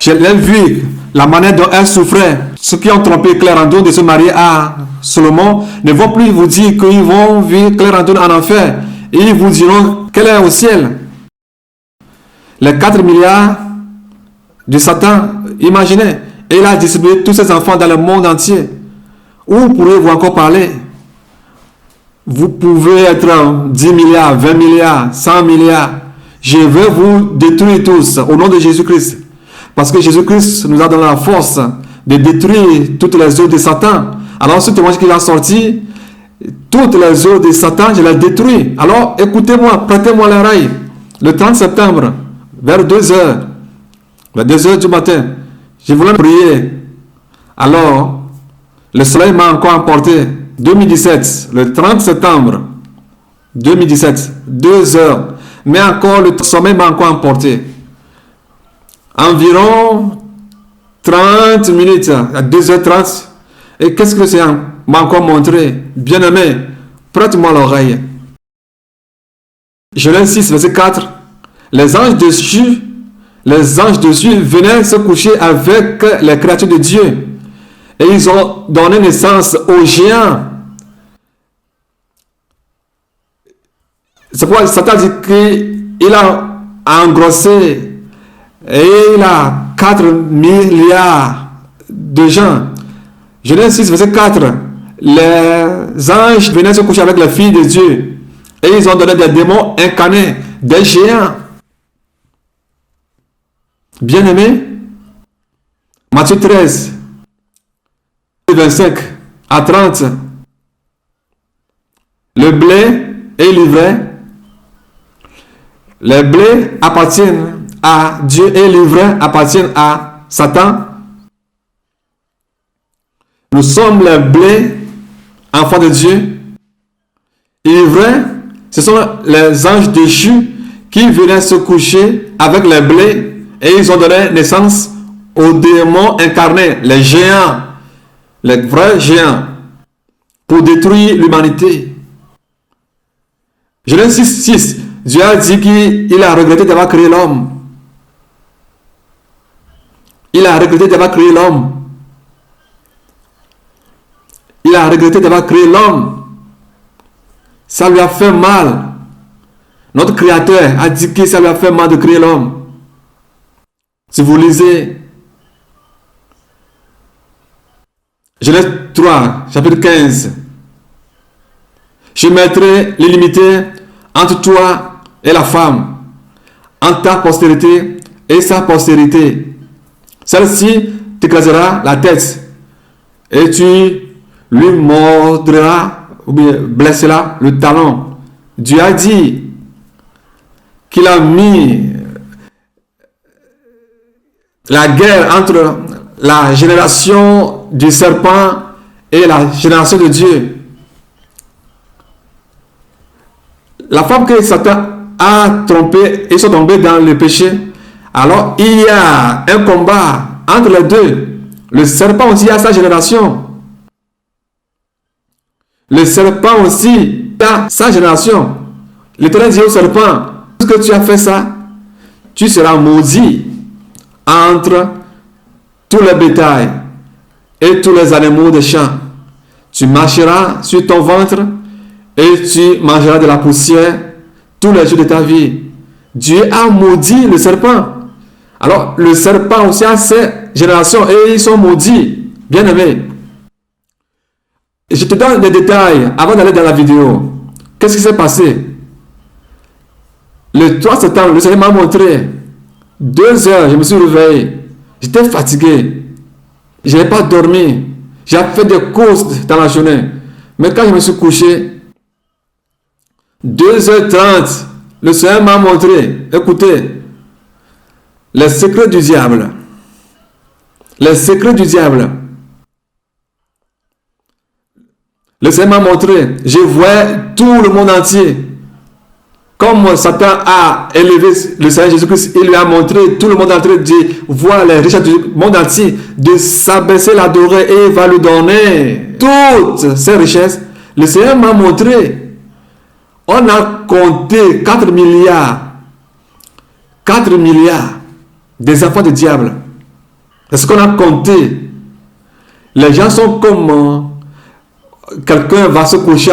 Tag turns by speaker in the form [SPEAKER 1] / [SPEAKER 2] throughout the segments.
[SPEAKER 1] Je l'ai vu, la manière dont elle souffrait. Ceux qui ont trompé Claire Antoine de se marier à Salomon ne vont plus vous dire qu'ils vont vivre Claire Antoine en enfer. Et ils vous diront qu'elle est au ciel. Les 4 milliards de Satan, imaginez. Et il a distribué tous ses enfants dans le monde entier. Où pourrez-vous encore parler? Vous pouvez être 10 milliards, 20 milliards, 100 milliards. Je vais vous détruire tous au nom de Jésus-Christ. Parce que Jésus-Christ nous a donné la force de détruire toutes les œuvres de Satan. Alors, ce témoignage qu'il a sorti, toutes les œuvres de Satan, je les détruis. Alors, écoutez-moi, prêtez-moi l'oreille. Le 30 septembre, vers 2 heures, vers 2 heures du matin, je voulais prier. Alors, le soleil m'a encore emporté. 2017, le 30 septembre 2017, 2 heures. Mais encore, le sommeil m'a encore emporté. Environ 30 minutes, à 2h30. Et qu'est-ce que c'est m'a encore montré? Bien-aimé, prête-moi l'oreille. Genèse 6, verset 4. Les anges dessus venaient se coucher avec les créatures de Dieu. Et ils ont donné naissance aux géants. C'est pourquoi Satan dit qu'il a engrossé et il a 4 milliards de gens. Genèse 6, verset 4. Les anges venaient se coucher avec les filles de Dieu. Et ils ont donné des démons incarnés, des géants. Bien-aimé, Matthieu 13, 25 à 30. Le blé et l'ivraie. Les blés appartiennent à Dieu et l'ivraie appartiennent à Satan. Nous sommes les blés, enfants de Dieu. L'ivraie, ce sont les anges déchus qui venaient se coucher avec les blés et ils ont donné naissance aux démons incarnés, les géants, les vrais géants, pour détruire l'humanité. Genèse 6, Dieu a dit qu'il a regretté d'avoir créé l'homme. Il a regretté d'avoir créé l'homme. Il a regretté d'avoir créé l'homme. Ça lui a fait mal. Notre Créateur a dit que ça lui a fait mal de créer l'homme. Si vous lisez Genèse 3, chapitre 15. Je mettrai l'illimité entre toi et la femme, entre ta postérité et sa postérité. Celle-ci t'écrasera la tête et tu lui mordras ou bien blesseras le talon. Dieu a dit qu'il a mis la guerre entre la génération du serpent et la génération de Dieu. La femme que Satan a trompée, ils sont tombés dans le péché. Alors il y a un combat entre les deux. Le serpent aussi a sa génération. Le serpent aussi a sa génération. L'Éternel dit au serpent, puisque tu as fait ça, tu seras maudit entre tous les bétails et tous les animaux des champs. Tu marcheras sur ton ventre et tu mangeras de la poussière tous les jours de ta vie. Dieu a maudit le serpent. Alors, le serpent aussi a ses générations et ils sont maudits. Bien aimés. Je te donne des détails avant d'aller dans la vidéo. Qu'est-ce qui s'est passé? Le 3 septembre, le Seigneur m'a montré 2 heures, je me suis réveillé. J'étais fatigué. Je n'ai pas dormi. J'ai fait des courses dans la journée. Mais quand je me suis couché, 2h30, le Seigneur m'a montré, écoutez, les secrets du diable. Les secrets du diable. Le Seigneur m'a montré, je vois tout le monde entier. Comme Satan a élevé le Seigneur Jésus-Christ, il lui a montré tout le monde entier de voir les richesses du monde entier, de s'abaisser, l'adorer et il va lui donner toutes ces richesses. Le Seigneur m'a montré, on a compté 4 milliards des enfants du diable. C'est ce qu'on a compté. Les gens sont comme quelqu'un va se coucher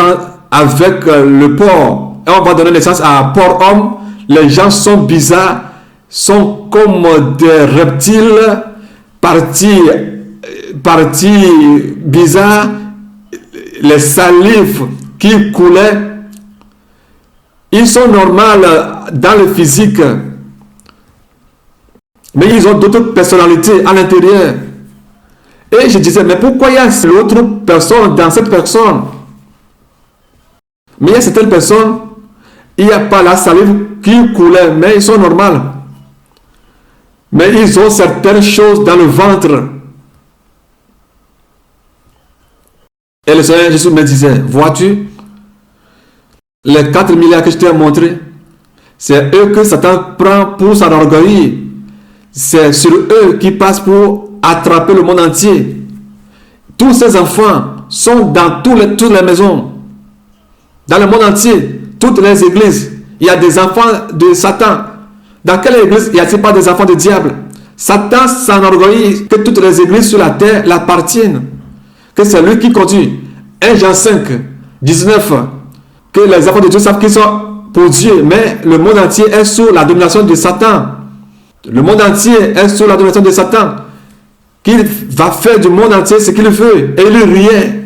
[SPEAKER 1] avec le porc et on va donner naissance à un porc-homme. Les gens sont bizarres, sont comme des reptiles, partis bizarres, les salives qui coulaient. Ils sont normaux dans le physique, mais ils ont d'autres personnalités à l'intérieur. Et je disais, mais pourquoi il y a l'autre personne dans cette personne? Mais il y a certaines personnes, il n'y a pas la salive qui coulait, mais ils sont normaux. Mais ils ont certaines choses dans le ventre. Et le Seigneur Jésus me disait, vois-tu, les 4 milliards que je t'ai montrés, c'est eux que Satan prend pour s'enorgueillir. C'est sur eux qui passe pour attraper le monde entier. Tous ces enfants sont dans toutes les maisons. Dans le monde entier, toutes les églises, il y a des enfants de Satan. Dans quelle église n'y a-t-il pas des enfants de diable? Satan s'enorgueillit que toutes les églises sur la terre l'appartiennent. Que c'est lui qui conduit. 1 Jean 5, 19. Que les enfants de Dieu savent qu'ils sont pour Dieu. Mais le monde entier est sous la domination de Satan. Le monde entier est sous la domination de Satan. Qu'il va faire du monde entier ce qu'il veut. Et il riait.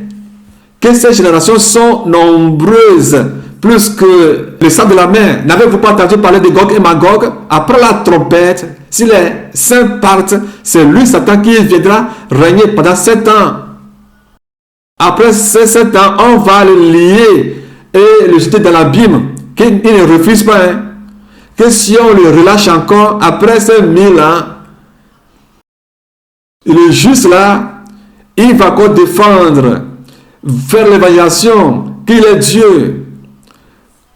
[SPEAKER 1] Que ces générations sont nombreuses. Plus que le sang de la mer. N'avez-vous pas entendu parler de Gog et Magog? Après la trompette, si les saints partent, c'est lui, Satan, qui viendra régner pendant 7 ans. Après ces 7 ans, on va le lier et le jeter dans l'abîme. Qu'il ne refuse pas. Hein. Que si on le relâche encore, après ces 1000 ans, le juste là, il va encore défendre, faire l'évaluation qu'il est Dieu.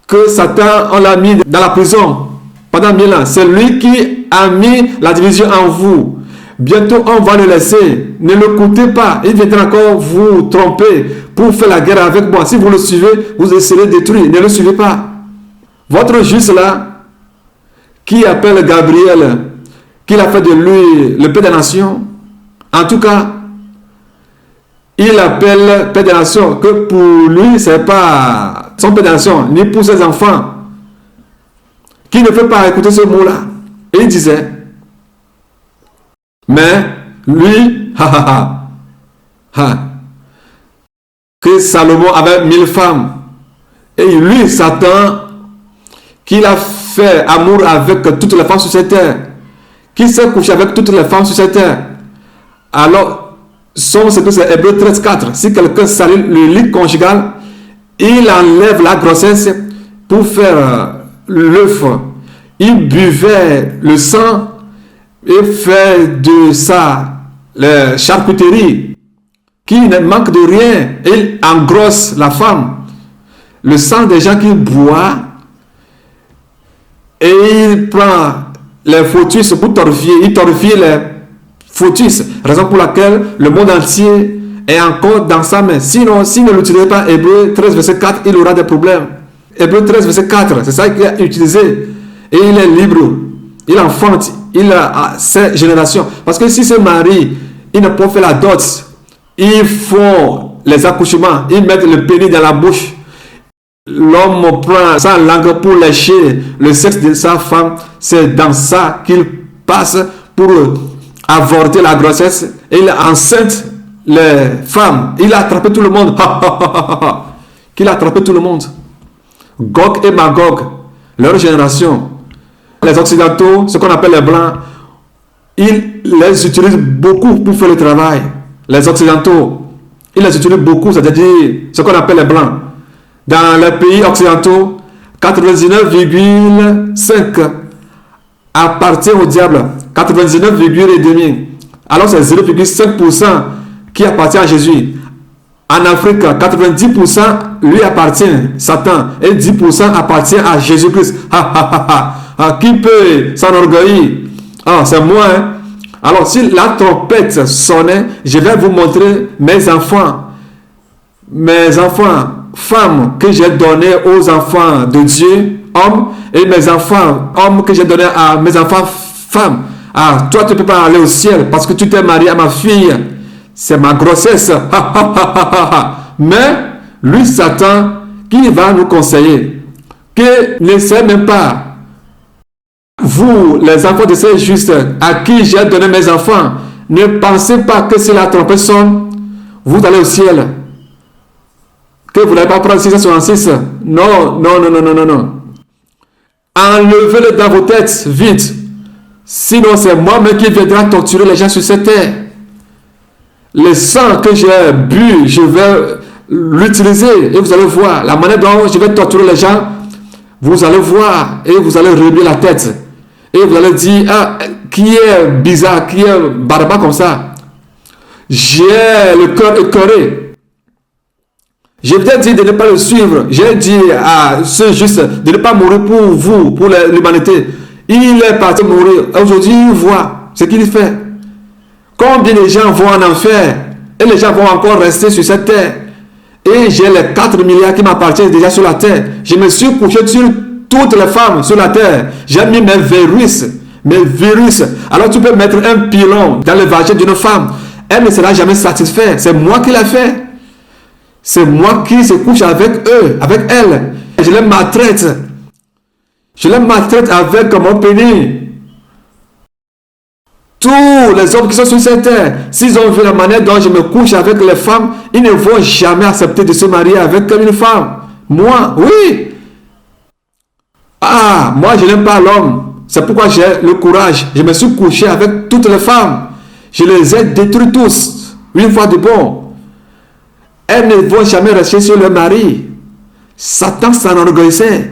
[SPEAKER 1] Que Satan, on l'a mis dans la prison pendant 1000 ans. C'est lui qui a mis la division en vous. Bientôt, on va le laisser. Ne l'écoutez pas. Il viendra encore vous tromper pour faire la guerre avec moi. Si vous le suivez, vous serez détruit. Ne le suivez pas. Votre juste là, qui appelle Gabriel, qu'il a fait de lui le Père des Nations, en tout cas, il appelle Père des Nations, que pour lui, ce n'est pas son Père des Nations, ni pour ses enfants, qui ne fait pas écouter ce mot-là. Et il disait, mais lui, que Salomon avait 1000 femmes. Et lui, Satan, qu'il a fait amour avec toutes les femmes sur cette terre, qui s'est couché avec toutes les femmes sur cette terre. Alors, c'est Hébreux 13.4. Si quelqu'un salit le lit conjugal, il enlève la grossesse pour faire l'œuf. Il buvait le sang et fait de ça la charcuterie qui ne manque de rien. Il engrosse la femme. Le sang des gens qui boivent et il prend les fœtus pour torréfier. Il torréfie les fœtus. Raison pour laquelle le monde entier est encore dans sa main. Sinon, s'il ne l'utilisait pas, Hébreux 13, verset 4, il aura des problèmes. Hébreux 13, verset 4, c'est ça qu'il a utilisé. Et il est libre. Il enfante. Il a ses générations. Parce que si ce mari, il ne peut faire la dot, ils font les accouchements, ils mettent le pénis dans la bouche. L'homme prend sa langue pour lécher le sexe de sa femme. C'est dans ça qu'il passe pour avorter la grossesse. Et il enceinte les femmes. Il a attrapé tout le monde. Qu'il a attrapé tout le monde. Gog et Magog, leur génération. Les Occidentaux, ce qu'on appelle les Blancs, ils les utilisent beaucoup pour faire le travail. Les Occidentaux, ils les utilisent beaucoup, c'est-à-dire ce qu'on appelle les Blancs. Dans les pays occidentaux, 99,5 appartient au diable. 99,5. Alors c'est 0,5% qui appartient à Jésus. En Afrique, 90% lui appartient, Satan, et 10% appartient à Jésus-Christ. Qui peut s'enorgueillir? C'est moi. Hein? Alors, si la trompette sonnait, je vais vous montrer mes enfants, femmes que j'ai donné aux enfants de Dieu, hommes, et mes enfants, hommes que j'ai donné à mes enfants, femmes. Ah, toi, tu ne peux pas aller au ciel parce que tu t'es marié à ma fille. C'est ma grossesse. Mais, lui, Satan, qui va nous conseiller que n'essayez même pas. Vous, les enfants de ces justes, à qui j'ai donné mes enfants, ne pensez pas que si la trompette sonne, vous allez au ciel. Que vous n'allez pas prendre 666. Non, non, non, non, non, non, non. Enlevez-le dans vos têtes, vite. Sinon, c'est moi-même qui viendra torturer les gens sur cette terre. Le sang que j'ai bu, je vais l'utiliser et vous allez voir la manière dont je vais torturer les gens. Vous allez voir et vous allez remuer la tête. Et vous allez dire, ah, qui est bizarre, qui est barbare comme ça. J'ai le cœur écœuré. Je vais dire de ne pas le suivre. J'ai dit à ceux justes de ne pas mourir pour vous, pour l'humanité. Il est parti mourir. Aujourd'hui, il voit ce qu'il fait. Combien de gens vont en enfer et les gens vont encore rester sur cette terre. Et j'ai les 4 milliards qui m'appartiennent déjà sur la terre. Je me suis couché sur toutes les femmes sur la terre. J'ai mis mes virus. Mes virus. Alors tu peux mettre un pilon dans le vagin d'une femme. Elle ne sera jamais satisfaite. C'est moi qui l'ai fait. C'est moi qui se couche avec eux, avec elle. Je les maltraite. Je les maltraite avec mon pénis. Tous les hommes qui sont sur cette terre, s'ils ont vu la manière dont je me couche avec les femmes, ils ne vont jamais accepter de se marier avec une femme. Moi, oui. Ah, moi je n'aime pas l'homme. C'est pourquoi j'ai le courage. Je me suis couché avec toutes les femmes. Je les ai détruits tous. Une fois de bon. Elles ne vont jamais rester sur leur mari. Satan s'enorgueillissait.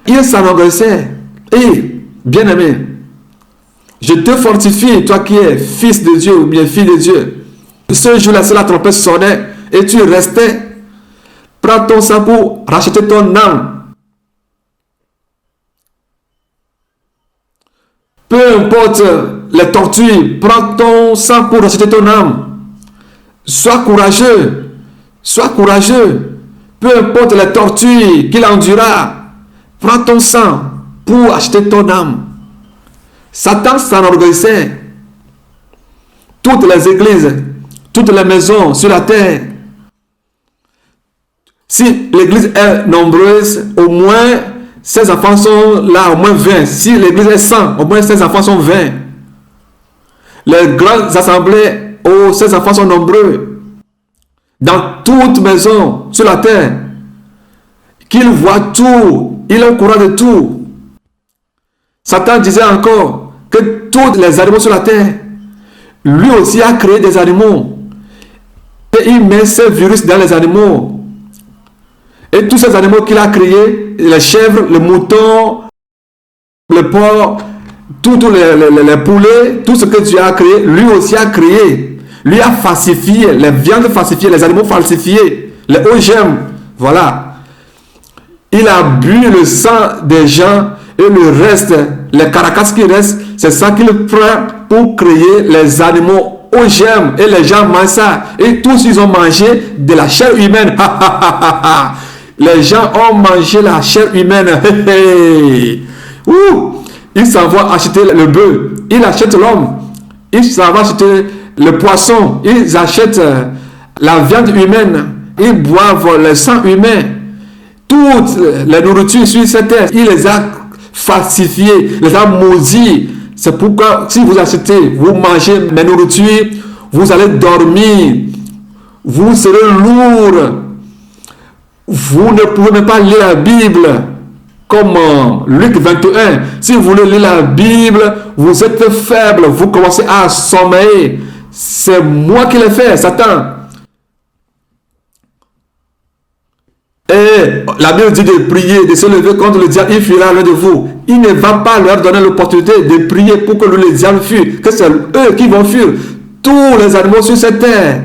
[SPEAKER 1] Il s'enorgueillissait. Et, bien-aimé, je te fortifie, toi qui es fils de Dieu ou bien fille de Dieu. Ce jour-là, c'est la trompette sonnait et tu restais. Prends ton sang pour racheter ton âme. Peu importe les tortures, prends ton sang pour racheter ton âme. Sois courageux. Sois courageux. Peu importe les tortures qu'il endura, prends ton sang pour acheter ton âme. Satan s'enorgueillissait. Toutes les églises, toutes les maisons sur la terre. Si l'église est nombreuse, au moins ses enfants sont là, au moins 20. Si l'église est 100, au moins ses enfants sont 20. Les grandes assemblées, oh, ses enfants sont nombreux. Dans toute maison sur la terre, qu'il voit tout, il est au courant de tout. Satan disait encore que tous les animaux sur la terre, lui aussi a créé des animaux. Et il met ses virus dans les animaux. Et tous ces animaux qu'il a créés, les chèvres, les moutons, les porcs, tous les poulets, tout ce que Dieu a créé, lui aussi a créé. Lui a falsifié, les viandes falsifiées, les animaux falsifiés, les OGM, voilà. Il a bu le sang des gens et le reste, les caracasses qui restent, c'est ça qu'il prend pour créer les animaux OGM et les gens mangent ça. Et tous ils ont mangé de la chair humaine. Les gens ont mangé la chair humaine. Ils s'en vont acheter le bœuf, ils achètent l'homme, ils s'en vont acheter le poisson, ils achètent la viande humaine, ils boivent le sang humain. Toutes les nourritures sur cette terre, il les a falsifiées, les a maudits. C'est pourquoi si vous achetez, vous mangez mes nourritures, vous allez dormir, vous serez lourd. Vous ne pouvez même pas lire la Bible. Comme Luc 21, si vous voulez lire la Bible, vous êtes faible, vous commencez à sommeiller. C'est moi qui l'ai fait, Satan. Et la Bible dit de prier, de se lever contre le diable, il fuira loin de vous. Il ne va pas leur donner l'opportunité de prier pour que le diable fuit, que c'est eux qui vont fuir. Tous les animaux sur cette terre,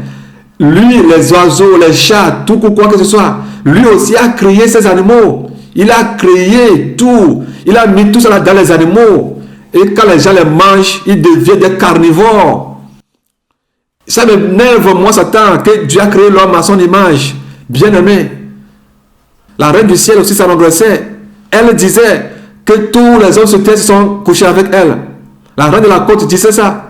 [SPEAKER 1] lui, les oiseaux, les chats, tout quoi que ce soit, lui aussi a créé ces animaux. Il a créé tout. Il a mis tout ça dans les animaux. Et quand les gens les mangent, ils deviennent des carnivores. Ça m'énerve, moi, Satan, que Dieu a créé l'homme à son image. Bien-aimé. La reine du ciel aussi s'engraissait. Elle disait que tous les hommes sur terre se sont couchés avec elle. La reine de la côte disait ça.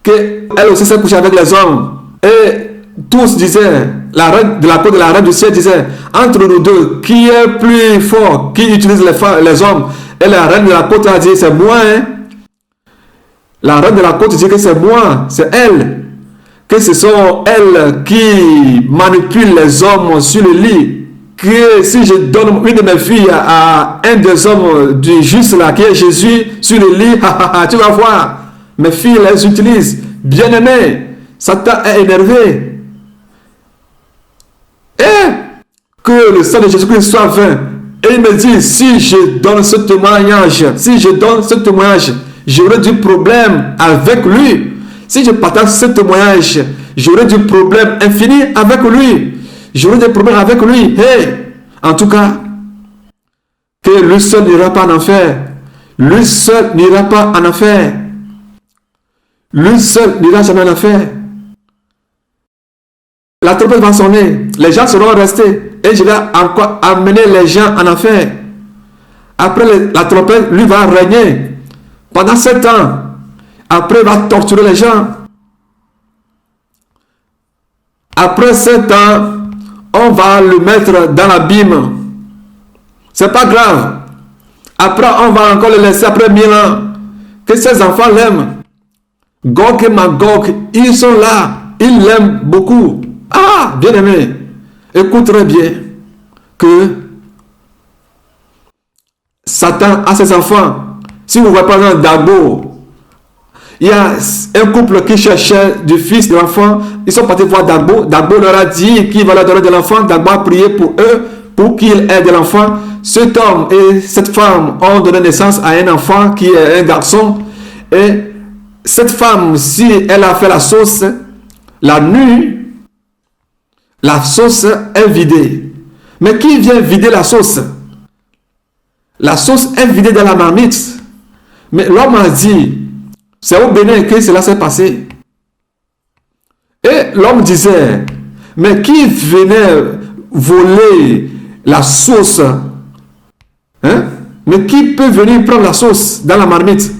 [SPEAKER 1] Qu'elle aussi s'est couchée avec les hommes. Et tous disaient, la reine de la côte et la reine du ciel disait, entre nous deux, qui est plus fort, qui utilise les hommes? Et la reine de la côte a dit, c'est moi. Hein? La reine de la côte dit que c'est moi, c'est elle. Que ce sont elles qui manipulent les hommes sur le lit. Que si je donne une de mes filles à un des hommes du juste là, qui est Jésus, sur le lit, tu vas voir, mes filles les utilisent. Bien-aimé, Satan est énervé. Et que le sang de Jésus-Christ soit vain. Et il me dit, si je donne ce témoignage, j'aurai du problème avec lui. Si je partage ce témoignage, j'aurai du problème infini avec lui. J'aurai des problèmes avec lui. Hey! En tout cas, que lui seul n'ira pas en enfer. Lui seul n'ira pas en enfer. Lui seul n'ira jamais en enfer. La trompette va sonner. Les gens seront restés. Et je vais encore amener les gens en enfer. Après la trompette, lui va régner. Pendant 7 ans. Après, il va torturer les gens. Après 7 ans, on va le mettre dans l'abîme. C'est pas grave. Après, on va encore le laisser après 1000 ans. Que ses enfants l'aiment. Gog et Magog, ils sont là. Ils l'aiment beaucoup. Ah, bien aimé. Écoute très bien que Satan a ses enfants. Si vous voyez par exemple Dagbo, il y a un couple qui cherchait du fils de l'enfant. Ils sont partis voir Dagbo. Dagbo leur a dit qu'il va leur donner de l'enfant. Dagbo a prié pour eux, pour qu'ils aient de l'enfant. Cet homme et cette femme ont donné naissance à un enfant qui est un garçon. Et cette femme, si elle a fait la sauce, la nuit, la sauce est vidée. Mais qui vient vider la sauce? La sauce est vidée dans la marmite. Mais l'homme a dit, c'est au Bénin que cela s'est passé. Et l'homme disait, mais qui venait voler la sauce? Hein? Mais qui peut venir prendre la sauce dans la marmite?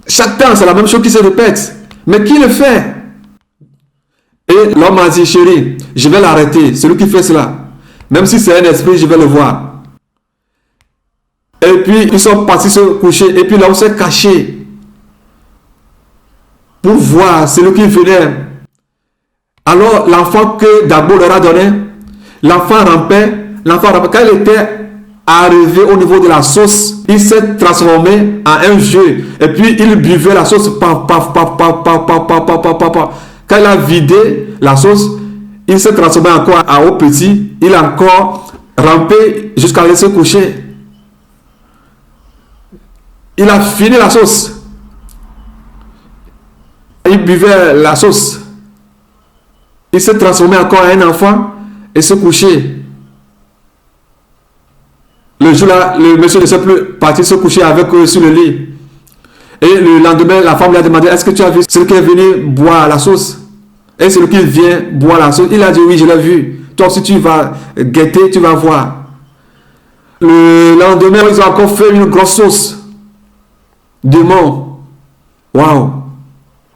[SPEAKER 1] Chaque temps, c'est la même chose qui se répète. Mais qui le fait? Et l'homme a dit, chérie, je vais l'arrêter. Celui qui fait cela. Même si c'est un esprit, je vais le voir. Et puis, ils sont partis se coucher. Et puis, l'homme s'est caché. Pour voir celui qui venait. Alors, l'enfant que Dagbo leur a donné, l'enfant rampait. Quand il était arrivé au niveau de la sauce, il s'est transformé en un jeu. Et puis, il buvait la sauce. Quand il a vidé la sauce, il s'est transformé encore en haut petit. Il a encore rampé jusqu'à aller se coucher. Il a fini la sauce. Il buvait la sauce. Il s'est transformé encore en un enfant et se coucher. Le jour-là, le monsieur ne s'est plus parti se coucher avec eux sur le lit. Et le lendemain, la femme lui a demandé, est-ce que tu as vu celui qui est venu boire la sauce? Et celui qui vient boire la sauce, il a dit, oui, je l'ai vu. Toi aussi, tu vas guetter, tu vas voir. Le lendemain, ils ont encore fait une grosse sauce. Démon. Waouh.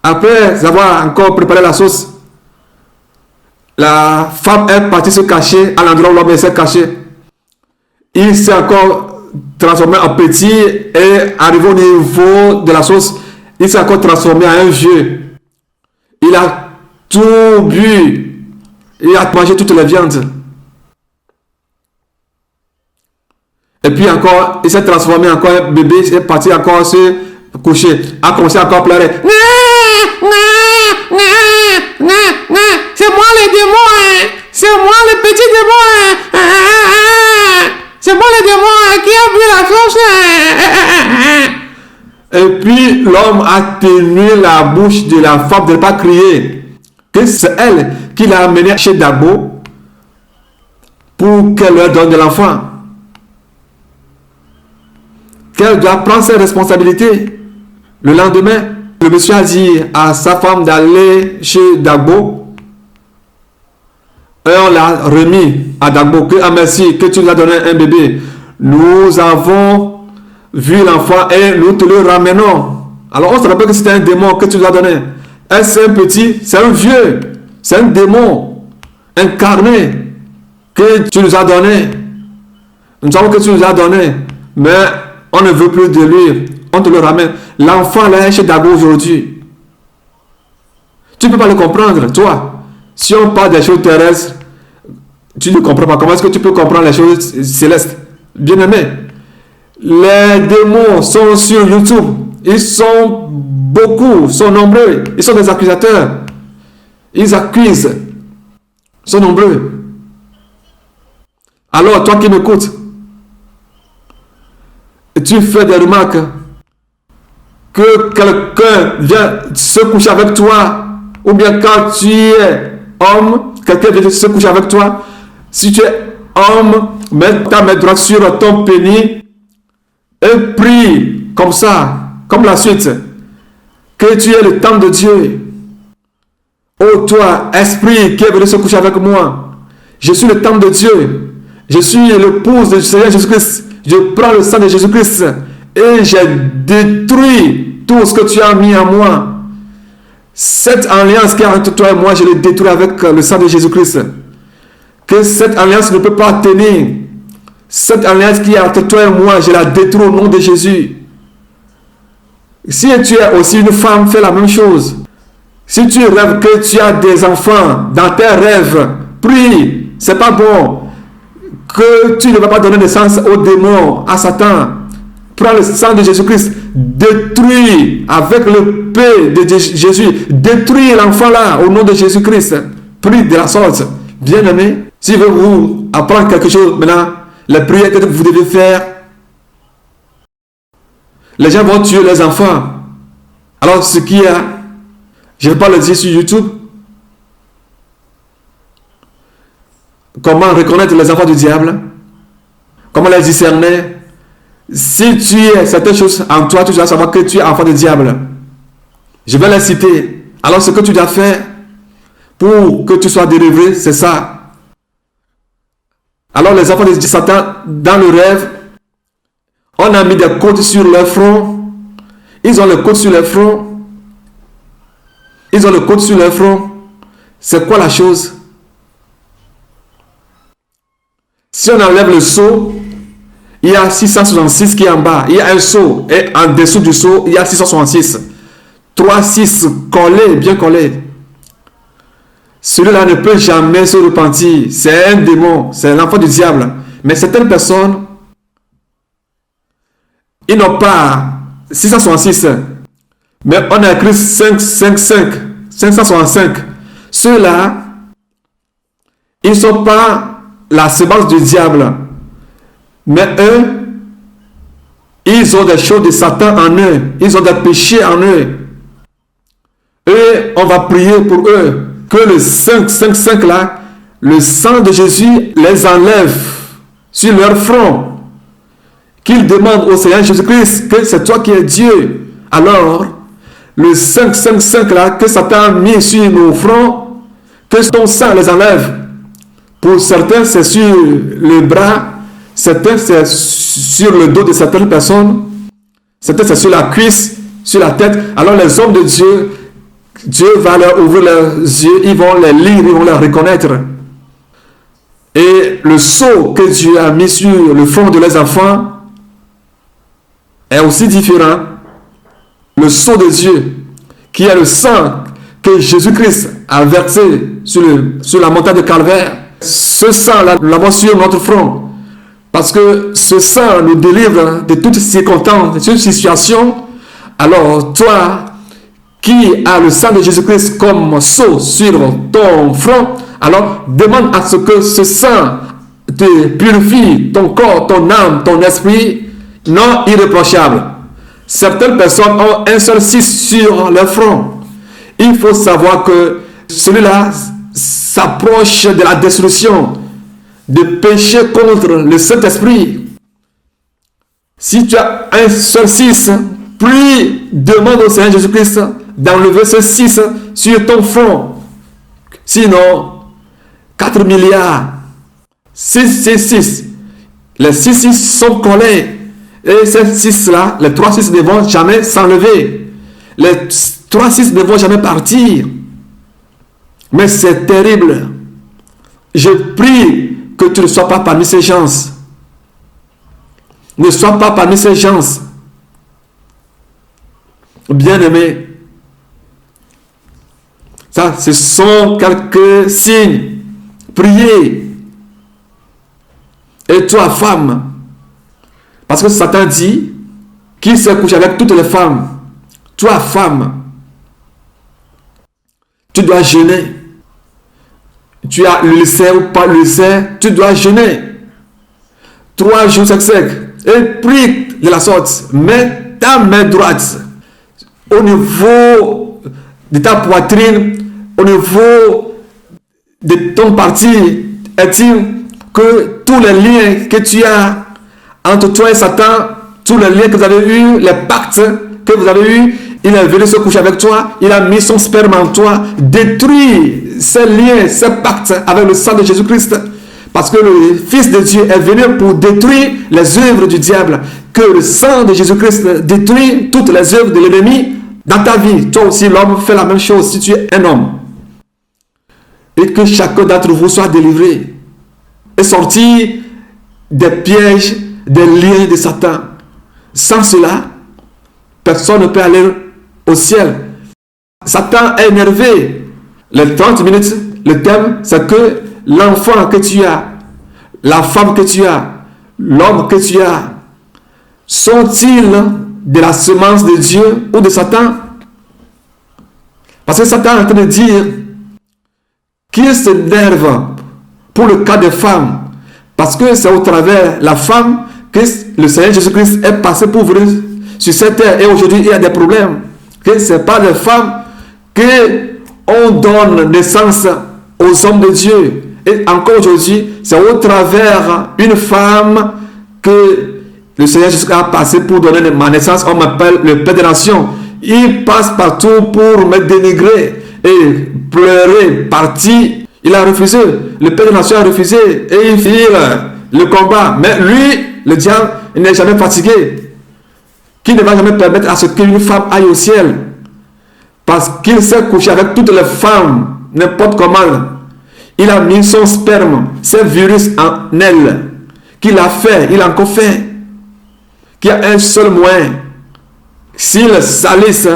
[SPEAKER 1] Après avoir encore préparé la sauce, la femme est partie se cacher à l'endroit où l'homme s'est caché. Il s'est encore transformé en petit et arrivé au niveau de la sauce, il s'est encore transformé en un vieux. Il a tout bu. Il a mangé toutes les viandes. Et puis encore, il s'est transformé encore un bébé, il est parti encore se coucher, a commencé encore à pleurer. C'est moi le démon, hein? C'est moi le petit démon, hein? C'est moi le démon qui a bu la sauce. Et puis l'homme a tenu la bouche de la femme de ne pas crier. Que c'est elle qui l'a amené chez Dagbo pour qu'elle leur donne de l'enfant. Qu'elle doit prendre ses responsabilités. Le lendemain, le monsieur a dit à sa femme d'aller chez Dagbo. Et on l'a remis à Dagbo. Que, ah merci, que tu lui as donné un bébé. Nous avons vu l'enfant et nous te le ramenons. Alors on se rappelle que c'était un démon que tu lui as donné. Est-ce un petit? C'est un vieux. C'est un démon incarné que tu nous as donné. Nous savons que tu nous as donné, mais on ne veut plus de lui. On te le ramène. L'enfant là est chez Dago aujourd'hui. Tu ne peux pas le comprendre, toi. Si on parle des choses terrestres, tu ne comprends pas. Comment est-ce que tu peux comprendre les choses célestes? Bien-aimé, les démons sont sur YouTube. Ils sont beaucoup, sont nombreux. Ils sont des accusateurs. Ils accusent. Ils sont nombreux. Alors, toi qui m'écoutes, tu fais des remarques que quelqu'un vient se coucher avec toi, ou bien quand tu es homme, quelqu'un vient se coucher avec toi. Si tu es homme, mets ta main droite sur ton pénis et prie comme ça, comme la suite, que tu es le temple de Dieu. Oh toi, esprit qui est venu se coucher avec moi, je suis le temple de Dieu. Je suis l'épouse du Seigneur Jésus-Christ. Je prends le sang de Jésus-Christ et j'ai détruit tout ce que tu as mis en moi. Cette alliance qui est entre toi et moi, je l'ai détruit avec le sang de Jésus-Christ. Que cette alliance ne peut pas tenir. Cette alliance qui est entre toi et moi, je la détruis au nom de Jésus. Si tu es aussi une femme, fais la même chose. Si tu rêves que tu as des enfants dans tes rêves, prie. C'est pas bon. Que tu ne vas pas donner naissance aux démons, à Satan. Prends le sang de Jésus-Christ. Détruis avec le paix de Jésus. Détruis l'enfant là au nom de Jésus-Christ. Prie de la sorte. Bien-aimé, si je veux vous apprendre quelque chose maintenant, les prières que vous devez faire, les gens vont tuer les enfants. Alors ce qui a, je ne vais pas le dire sur YouTube, comment reconnaître les enfants du diable, comment les discerner. Si tu es certaines choses en toi, tu dois savoir que tu es enfant du diable. Je vais les citer. Alors ce que tu dois faire pour que tu sois délivré, c'est ça. Alors les enfants de Satan, dans le rêve, on a mis des côtes sur leur front. Ils ont le côte sur leur front. Ils ont le côte sur leur front. C'est quoi la chose? Si on enlève le sceau, il y a 666 qui est en bas. Il y a un sceau. Et en dessous du sceau, il y a 666. 3, 6 collés, bien collés. Celui-là ne peut jamais se repentir. C'est un démon. C'est l'enfant du diable. Mais certaines personnes, ils n'ont pas 666. Mais on a écrit 565. Ceux-là, ils ne sont pas la sémence du diable. Mais eux, ils ont des choses de Satan en eux. Ils ont des péchés en eux. Et on va prier pour eux. Que le 555 là, le sang de Jésus les enlève sur leur front. Qu'ils demandent au Seigneur Jésus-Christ que c'est toi qui es Dieu. Alors, le 555 là, que Satan a mis sur nos fronts, que ton sang les enlève. Pour certains, c'est sur le bras. Certains, c'est sur le dos de certaines personnes. Certains, c'est sur la cuisse, sur la tête. Alors, les hommes de Dieu, Dieu va leur ouvrir leurs yeux. Ils vont les lire, ils vont les reconnaître. Et le sceau que Dieu a mis sur le front de leurs enfants est aussi différent. Le sceau de Dieu, qui est le sang que Jésus-Christ a versé sur la montagne de Calvaire. Ce sang-là, nous l'avons sur notre front. Parce que ce sang nous délivre de toutes circonstances, de toute situation. Alors, toi qui as le sang de Jésus-Christ comme sceau sur ton front, alors demande à ce que ce sang te purifie ton corps, ton âme, ton esprit, non irréprochable. Certaines personnes ont un seul 6 sur leur front. Il faut savoir que celui-là s'approche de la destruction, de pécher contre le Saint-Esprit. Si tu as un seul 6, prie, demande au Seigneur Jésus-Christ d'enlever ce 6 sur ton front. Sinon, 4 milliards, 6. Les 6 sont collés. Et ces 6-là, les 3 6 ne vont jamais s'enlever. Les 3-6 ne vont jamais partir. Mais c'est terrible. Je prie que tu ne sois pas parmi ces gens. Ne sois pas parmi ces gens. Bien-aimés, ça, ce sont quelques signes. Priez. Et toi, femme, parce que Satan dit qu'il s'est couché avec toutes les femmes. Toi, femme, tu dois jeûner. Tu as le lycée ou pas le lycée, tu dois jeûner. 3 jours sec. Et prie de la sorte. Mets ta main droite au niveau de ta poitrine, au niveau de ton parti intime, que tous les liens que tu as entre toi et Satan, tous les liens que vous avez eus, les pactes que vous avez eus, il est venu se coucher avec toi, il a mis son sperme en toi, détruit ces liens, ces pactes avec le sang de Jésus-Christ. Parce que le Fils de Dieu est venu pour détruire les œuvres du diable. Que le sang de Jésus-Christ détruit toutes les œuvres de l'ennemi dans ta vie. Toi aussi, l'homme fait la même chose si tu es un homme. Et que chacun d'entre vous soit délivré et sorti des pièges, des liens de Satan. Sans cela, personne ne peut aller au ciel. Satan est énervé. Les 30 minutes, le thème, c'est que l'enfant que tu as, la femme que tu as, l'homme que tu as, sont-ils de la semence de Dieu ou de Satan? Parce que Satan est en train de dire qu'il s'énerve pour le cas des femmes. Parce que c'est au travers la femme que le Seigneur Jésus-Christ est passé pour venir sur cette terre. Et aujourd'hui, il y a des problèmes. Que ce n'est pas les femmes qu'on donne naissance aux hommes de Dieu. Et encore aujourd'hui, c'est au travers une femme que le Seigneur Jésus a passé pour donner ma naissance. On m'appelle le Père des Nations. Il passe partout pour me dénigrer et pleurer, partir. Il a refusé. Le Père des Nations a refusé. Et il fit le combat. Mais lui, le diable, il n'est jamais fatigué. Qui ne va jamais permettre à ce qu'une femme aille au ciel. Parce qu'il s'est couché avec toutes les femmes, n'importe comment. Il a mis son sperme, ce virus en elle, qu'il a fait, il a encore fait, qu'il y a un seul moyen. S'il salisse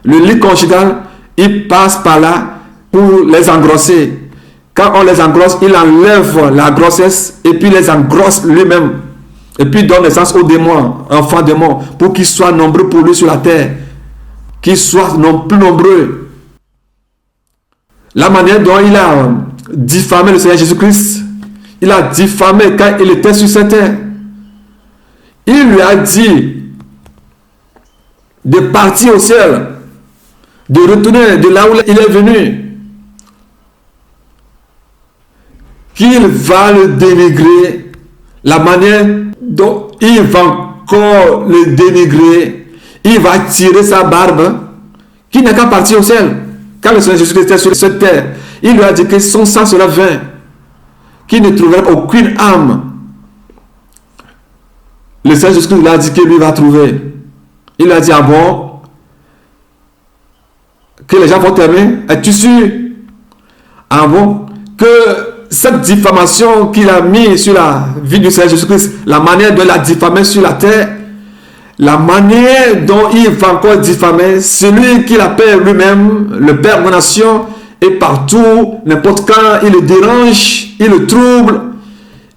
[SPEAKER 1] le lit conjugal, il passe par là pour les engrosser. Quand on les engrosse, il enlève la grossesse et puis les engrosse lui-même. Et puis donne naissance aux démons, enfants démons, pour qu'ils soient nombreux pour lui sur la terre. Qu'ils soient plus nombreux. La manière dont il a diffamé le Seigneur Jésus-Christ, il a diffamé quand il était sur cette terre. Il lui a dit de partir au ciel, de retourner de là où il est venu, qu'il va le dénigrer, la manière dont il va encore le dénigrer, il va tirer sa barbe, qu'il n'a qu'à partir au ciel. Quand le Seigneur Jésus était sur cette terre, il lui a dit que son sang sera vain, qu'il ne trouverait aucune âme. Le Seigneur Jésus lui a dit que lui va trouver. Il a dit, ah bon, que les gens vont t'aimer, es-tu sûr? Ah bon, que cette diffamation qu'il a mis sur la vie du Seigneur Jésus-Christ, la manière de la diffamer sur la terre, la manière dont il va encore diffamer celui qu'il appelle lui-même le Père de la Nation, et partout, n'importe quand, il le dérange, il le trouble,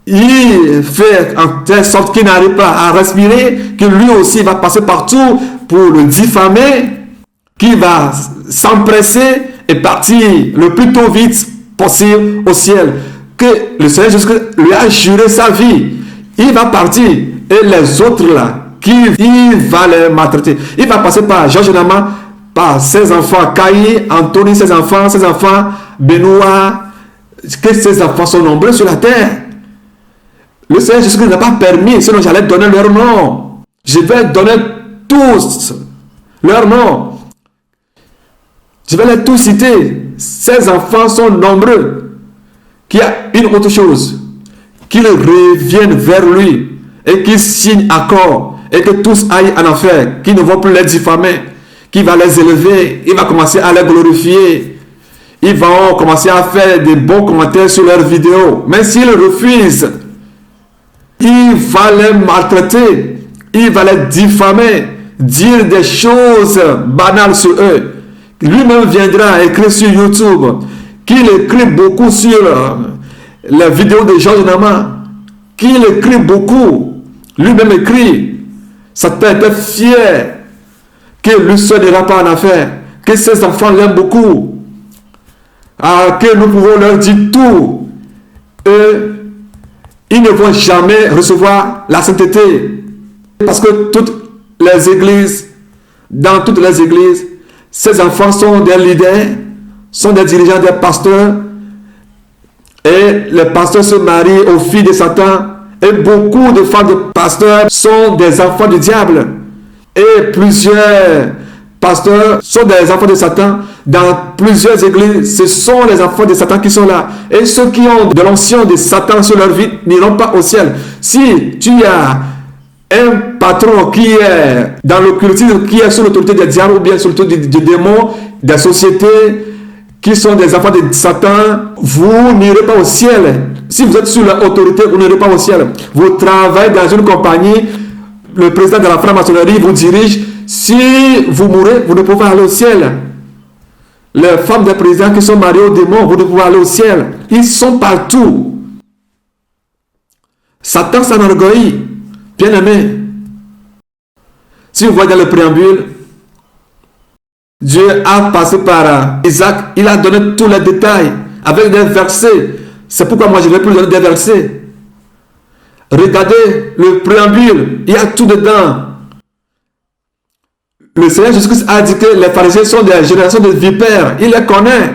[SPEAKER 1] il fait en telle sorte qu'il n'arrive pas à respirer, que lui aussi va passer partout pour le diffamer, qu'il va s'empresser et partir le plus tôt vite possible au ciel. Que le Seigneur Jésus lui a juré sa vie. Il va partir et les autres là, il va les maltraiter. Il va passer par Georges Nama, par ses enfants, Caï, Anthony, ses enfants, Benoît, que ses enfants sont nombreux sur la terre. Le Seigneur Jésus n'a pas permis, sinon j'allais donner leur nom. Je vais donner tous leur nom. Je vais les tous citer. Ces enfants sont nombreux. Qu'il y a une autre chose, qu'ils reviennent vers lui et qu'ils signent accord et que tous aillent en enfer, qu'ils ne vont plus les diffamer, qui va les élever, il va commencer à les glorifier. Ils vont commencer à faire des bons commentaires sur leurs vidéos. Mais s'ils refusent, il va les maltraiter, il va les diffamer, dire des choses banales sur eux. Lui-même viendra écrire sur YouTube, qu'il écrit beaucoup sur les vidéos de Georges Nama, qu'il écrit beaucoup, lui-même écrit. Satan était fier que lui seul n'ira pas en affaire, que ses enfants l'aiment beaucoup, que nous pouvons leur dire tout. Ils ne vont jamais recevoir la sainteté. Parce que toutes les églises, dans toutes les églises, ces enfants sont des leaders, sont des dirigeants, des pasteurs. Et les pasteurs se marient aux filles de Satan. Et beaucoup de femmes de pasteurs sont des enfants du diable. Et plusieurs pasteurs sont des enfants de Satan. Dans plusieurs églises, ce sont les enfants de Satan qui sont là. Et ceux qui ont de l'onction de Satan sur leur vie n'iront pas au ciel. Si tu as un patron qui est dans l'occultisme, qui est sous l'autorité des diables ou bien sous l'autorité des démons, des sociétés qui sont des enfants de Satan, vous n'irez pas au ciel. Si vous êtes sous leur autorité, vous n'irez pas au ciel. Vous travaillez dans une compagnie, le président de la franc-maçonnerie vous dirige. Si vous mourrez, vous ne pouvez pas aller au ciel. Les femmes des présidents qui sont mariées aux démons, vous ne pouvez pas aller au ciel. Ils sont partout. Satan s'enorgueillit. Bien aimé, si vous voyez dans le préambule, Dieu a passé par Isaac, il a donné tous les détails avec des versets. C'est pourquoi moi je ne vais plus donner des versets. Regardez le préambule, il y a tout dedans. Le Seigneur Jésus-Christ a dit que les pharisiens sont des générations de vipères. Il les connaît.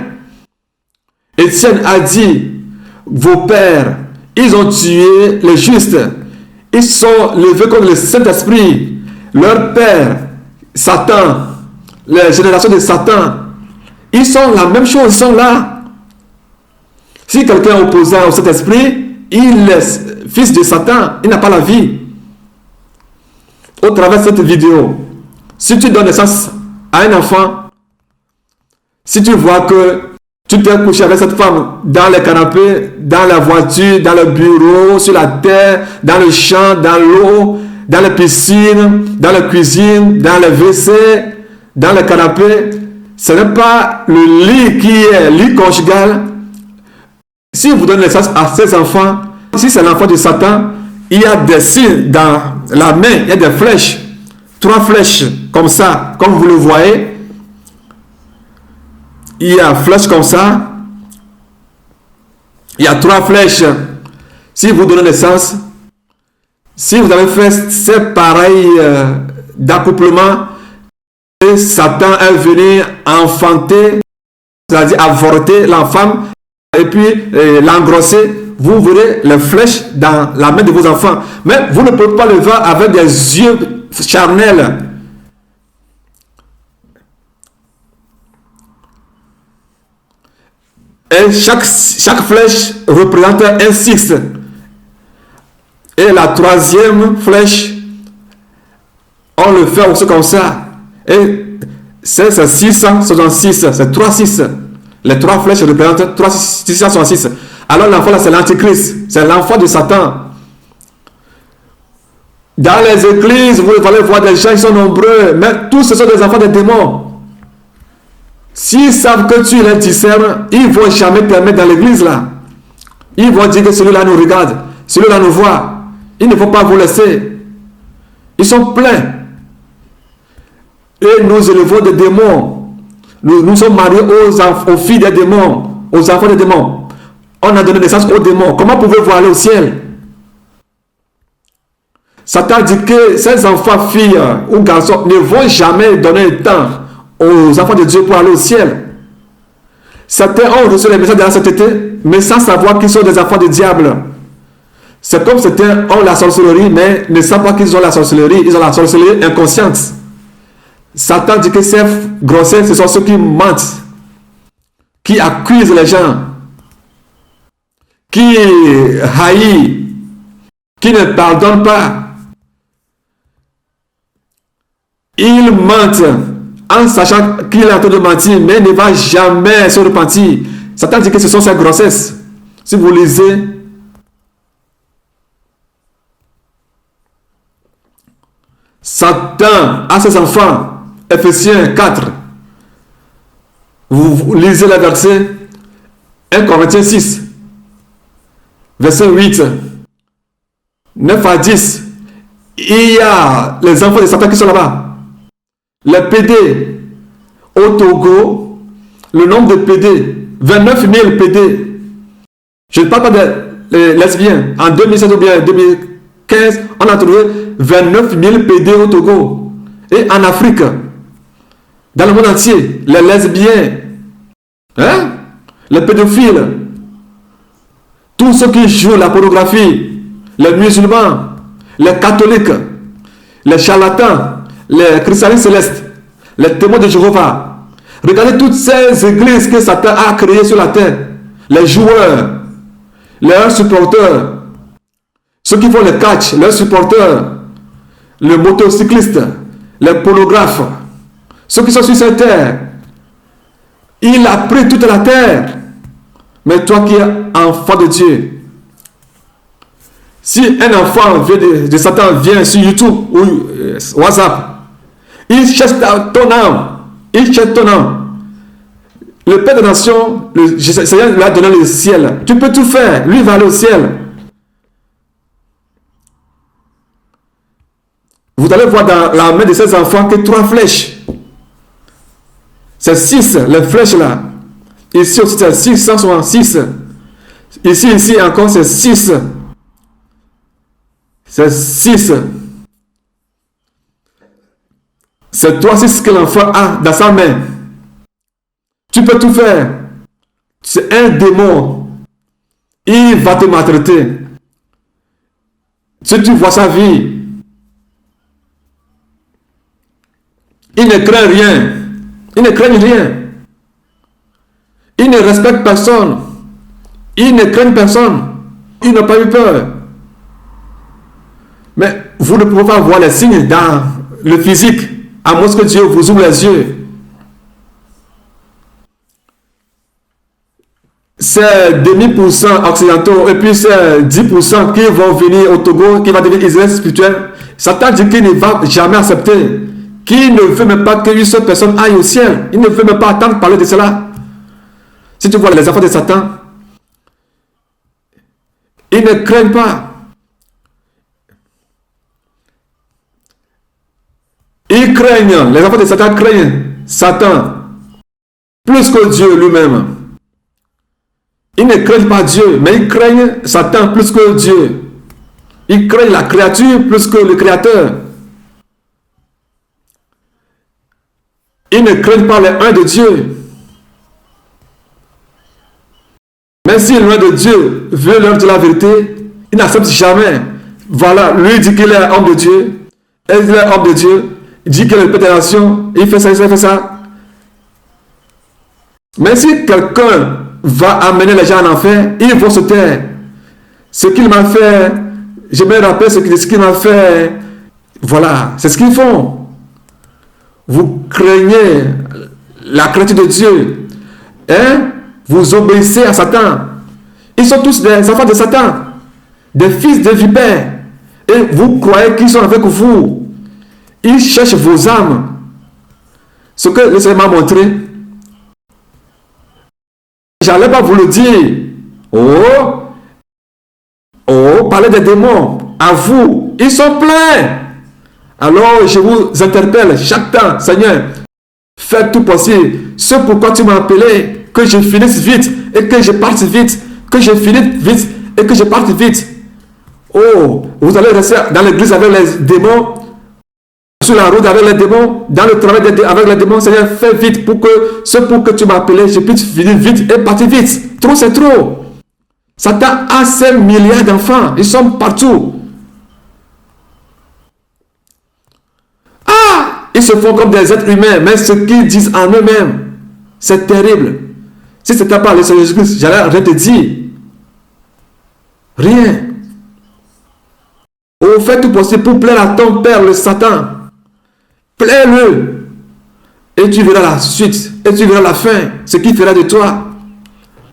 [SPEAKER 1] Étienne a dit, vos pères, ils ont tué les justes. Ils sont levés contre le Saint-Esprit. Leur père, Satan, les générations de Satan, ils sont la même chose, ils sont là. Si quelqu'un est opposé au Saint-Esprit, il est fils de Satan, il n'a pas la vie. Au travers de cette vidéo, si tu donnes naissance à un enfant, si tu vois que tu t'es couché avec cette femme dans les canapés, dans la voiture, dans le bureau, sur la terre, dans le champ, dans l'eau, dans les piscines, dans la cuisine, dans les WC, dans les canapés, ce n'est pas le lit qui est lit conjugal. Si vous donnez naissance à ces enfants, si c'est l'enfant de Satan, il y a des signes dans la main, il y a des flèches, 3 flèches comme ça, comme vous le voyez. Il y a une flèche comme ça. Il y a 3 flèches. Si vous donnez naissance, si vous avez fait ces pareils d'accouplement, et Satan est venu enfanter, c'est-à-dire avorter l'enfant, et puis l'engrosser, vous verrez les flèches dans la main de vos enfants. Mais vous ne pouvez pas le voir avec des yeux charnels. Et chaque flèche représente un 6. Et la 3e flèche, on le fait aussi comme ça. Et c'est 666, c'est 3 6. Les 3 flèches représentent 3 666. Alors l'enfant là, c'est l'antichrist, c'est l'enfant de Satan. Dans les églises, vous allez voir des gens qui sont nombreux, mais tous ce sont des enfants des démons. S'ils savent que tu les discernes, ils ne vont jamais te mettre dans l'église là. Ils vont dire que celui-là nous regarde, celui-là nous voit. Ils ne vont pas vous laisser. Ils sont pleins. Et nous élevons des démons. Nous sommes mariés aux filles des démons, aux enfants des démons. On a donné naissance aux démons. Comment pouvez-vous aller au ciel? Satan dit que ces enfants, filles ou garçons, ne vont jamais donner le temps aux enfants de Dieu pour aller au ciel. Certains ont reçu les messages de la sainteté, mais sans savoir qu'ils sont des enfants du diable. C'est comme certains ont la sorcellerie, mais ne savent pas qu'ils ont la sorcellerie. Ils ont la sorcellerie inconsciente. Satan dit que ces grossiers, ce sont ceux qui mentent, qui accusent les gens, qui haïssent, qui ne pardonnent pas. Ils mentent en sachant qu'il est en train de mentir, mais il ne va jamais se repentir. Satan dit que ce sont ses grossesses. Si vous lisez, Satan a ses enfants, Ephésiens 4. Vous lisez le verset 1 Corinthiens 6, verset 8, 9 à 10. Il y a les enfants de Satan qui sont là-bas. Les PD au Togo, le nombre de PD, 29 000 PD. Je ne parle pas des lesbiens. En 2016 ou bien 2015, on a trouvé 29 000 PD au Togo. Et en Afrique, dans le monde entier, les lesbiens, hein, les pédophiles, tous ceux qui jouent la pornographie, les musulmans, les catholiques, les charlatans, les chrétiens célestes, les témoins de Jéhovah. Regardez toutes ces églises que Satan a créées sur la terre. Les joueurs, leurs supporters, ceux qui font le catch, leurs supporters, les motocyclistes, les pornographes, ceux qui sont sur cette terre. Il a pris toute la terre. Mais toi qui es enfant de Dieu, si un enfant de Satan vient sur YouTube ou WhatsApp, il cherche ton âme. Il cherche ton âme. Le Père des Nations, le Seigneur lui a donné le ciel. Tu peux tout faire. Lui va aller au ciel. Vous allez voir dans la main de ces enfants que 3 flèches. C'est 6, les flèches là. Ici aussi c'est 666. Ici encore c'est 6. C'est 6. C'est 3-6 que l'enfant a dans sa main. Tu peux tout faire. C'est un démon. Il va te maltraiter. Si tu vois sa vie, il ne craint rien. Il ne craint rien. Il ne respecte personne. Il ne craint personne. Il n'a pas eu peur. Mais vous ne pouvez pas voir les signes dans le physique, à moins que Dieu vous ouvre les yeux. C'est 2% occidentaux et puis c'est 10% qui vont venir au Togo, qui va devenir Israël spirituel. Satan dit qu'il ne va jamais accepter, qu'il ne veut même pas qu'une seule personne aille au ciel. Il ne veut même pas attendre parler de cela. Si tu vois les enfants de Satan, ils ne craignent pas. Ils craignent, les enfants de Satan craignent Satan plus que Dieu lui-même. Ils ne craignent pas Dieu, mais ils craignent Satan plus que Dieu. Ils craignent la créature plus que le Créateur. Ils ne craignent pas les un de Dieu. Même si l'un de Dieu veut leur dire la vérité, il n'accepte jamais. Voilà, lui dit qu'il est homme de Dieu. Elle dit qu'il est homme de Dieu. Il dit qu'il est le Père des Nations. Il fait ça, il fait ça. Mais si quelqu'un va amener les gens en enfer, ils vont se taire. Ce qu'il m'a fait, je me rappelle ce qu'il m'a fait. Voilà, c'est ce qu'ils font. Vous craignez la créature de Dieu. Hein? Vous obéissez à Satan. Ils sont tous des enfants de Satan, des fils de vipères. Et vous croyez qu'ils sont avec vous. Ils cherchent vos âmes. Ce que le Seigneur m'a montré, j'allais pas vous le dire. Parlez des démons. À vous, ils sont pleins. Alors je vous interpelle chaque temps, Seigneur, fais tout possible. Ce pourquoi tu m'as appelé, que je finisse vite et que je parte vite, que je finisse vite et que je parte vite. Oh, vous allez rester dans l'église avec les démons, sur la route avec les démons, dans le travail avec les démons. Seigneur, fais vite pour que ce pour que tu m'as appelé, je puisse finir vite et partir vite. Trop, c'est trop. Satan a 5 milliards d'enfants. Ils sont partout. Ah! Ils se font comme des êtres humains, mais ce qu'ils disent en eux-mêmes, c'est terrible. Si ce n'était pas le Seigneur Jésus-Christ, j'allais rien te dire. Rien. Oh, fais tout possible pour plaire à ton père, le Satan. Plains-le. Et tu verras la suite. Et tu verras la fin. Ce qui fera de toi.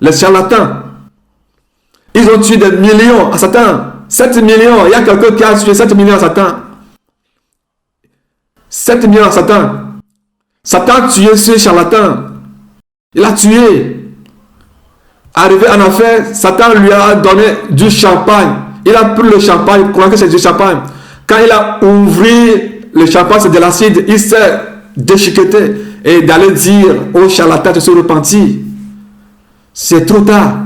[SPEAKER 1] Les charlatans. Ils ont tué des millions à Satan. 7 millions. Il y a quelqu'un qui a tué 7 millions à Satan. 7 millions à Satan. Satan a tué ce charlatan. Il a tué. Arrivé en enfer, Satan lui a donné du champagne. Il a pris le champagne, croyant que c'est du champagne. Quand il a ouvert le champagne, c'est de l'acide, il s'est déchiqueté et d'aller dire au charlatan de se repentir. C'est trop tard.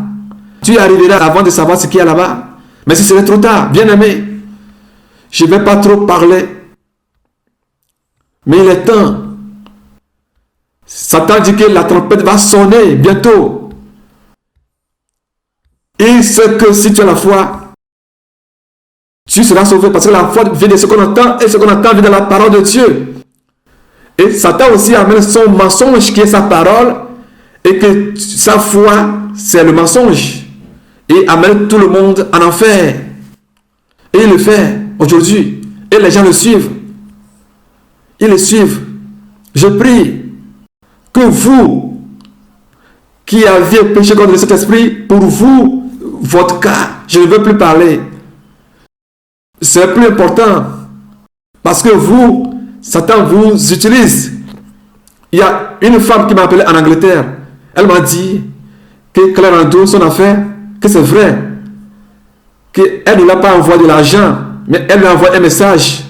[SPEAKER 1] Tu arriveras avant de savoir ce qu'il y a là-bas. Mais si c'est trop tard, bien aimé, je ne vais pas trop parler. Mais il est temps. Satan dit que la trompette va sonner bientôt. Et c'est que si tu as la foi, tu seras sauvé parce que la foi vient de ce qu'on entend et ce qu'on entend vient de la parole de Dieu. Et Satan aussi amène son mensonge qui est sa parole et que sa foi c'est le mensonge et amène tout le monde en enfer. Et il le fait aujourd'hui et les gens le suivent. Ils le suivent. Je prie que vous qui aviez péché contre cet esprit, pour vous, votre cas, je ne veux plus parler. C'est plus important. Parce que vous, Satan vous utilise. Il y a une femme qui m'a appelé en Angleterre. Elle m'a dit que Clarendon, son affaire, que c'est vrai. Qu'elle ne l'a pas envoyé de l'argent, mais elle lui a envoyé un message.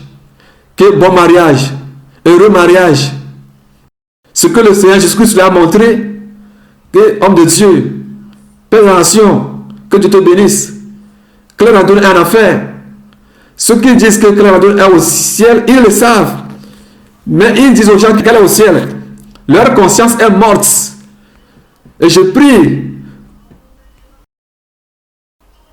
[SPEAKER 1] Que bon mariage, heureux mariage. Ce que le Seigneur Jésus-Christ lui a montré, que homme de Dieu, Père de la nation, que Dieu te bénisse. Clarendon est en affaire. Ceux qui disent que Clarendon est au ciel, ils le savent. Mais ils disent aux gens qu'elle est au ciel. Leur conscience est morte. Et je prie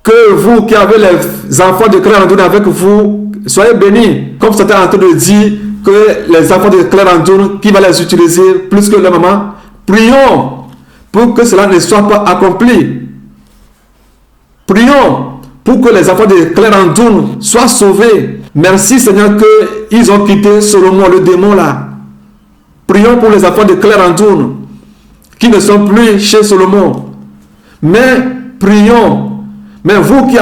[SPEAKER 1] que vous qui avez les enfants de Clarendon avec vous, soyez bénis. Comme c'était en train de dire que les enfants de Clarendon, qui va les utiliser plus que leur maman, prions pour que cela ne soit pas accompli. Prions pour que les enfants de Clarendon soient sauvés. Merci Seigneur qu'ils ont quitté Salomon, le démon là. Prions pour les enfants de Clarendon qui ne sont plus chez Salomon. Mais prions. Mais vous qui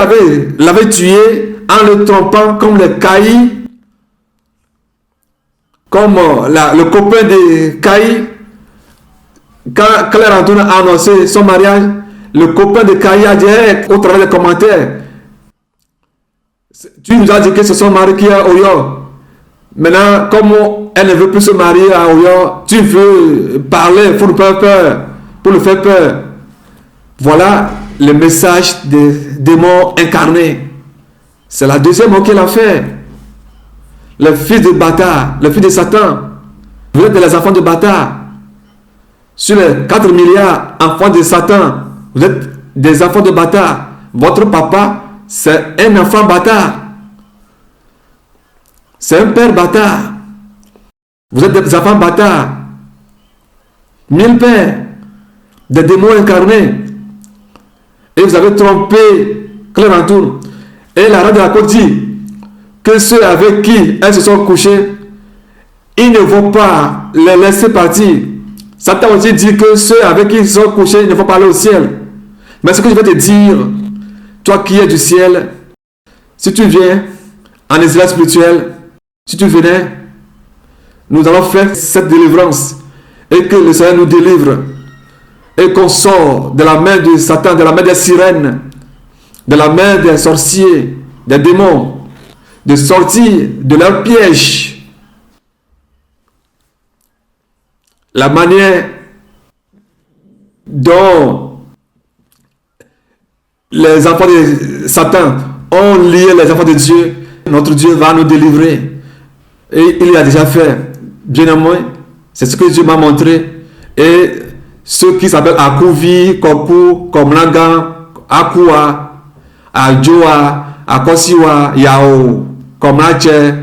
[SPEAKER 1] l'avez tué en le trompant comme les caïds, comme le copain de Caï, quand Clarendon a annoncé son mariage, le copain de Caï a dit au travers des commentaires, tu nous as dit que c'est son mari qui est à Oyo. Maintenant, comme elle ne veut plus se marier à Oyo, tu veux parler pour le faire peur. Voilà le message des démons incarnés. C'est la deuxième mot qu'elle a fait. Le fils de bâtard, le fils de Satan. Vous êtes des enfants de bâtard. Sur les 4 milliards d'enfants de Satan, vous êtes des enfants de bâtard. Votre papa, c'est un enfant bâtard. C'est un père bâtard. Vous êtes des enfants bâtards. 1000 pères. Des démons incarnés. Et vous avez trompé Clarendon. Et la reine de la côte dit que ceux avec qui elles se sont couchées, ils ne vont pas les laisser partir. Satan aussi dit que ceux avec qui ils se sont couchés, ils ne vont pas aller au ciel. Mais ce que je vais te dire, toi qui es du ciel, si tu viens en Israël spirituel, si tu venais, nous allons faire cette délivrance et que le Seigneur nous délivre et qu'on sort de la main de Satan, de la main des sirènes, de la main des sorciers, des démons, de sortir de leur piège. La manière dont les enfants de Satan ont lié les enfants de Dieu, notre Dieu va nous délivrer. Et il l'a déjà fait. Bien aimé, c'est ce que Dieu m'a montré. Et ceux qui s'appellent Akouvi, Koku, Komlangan, Akua, Ajoa, Akosiwa, Yao, Komlache,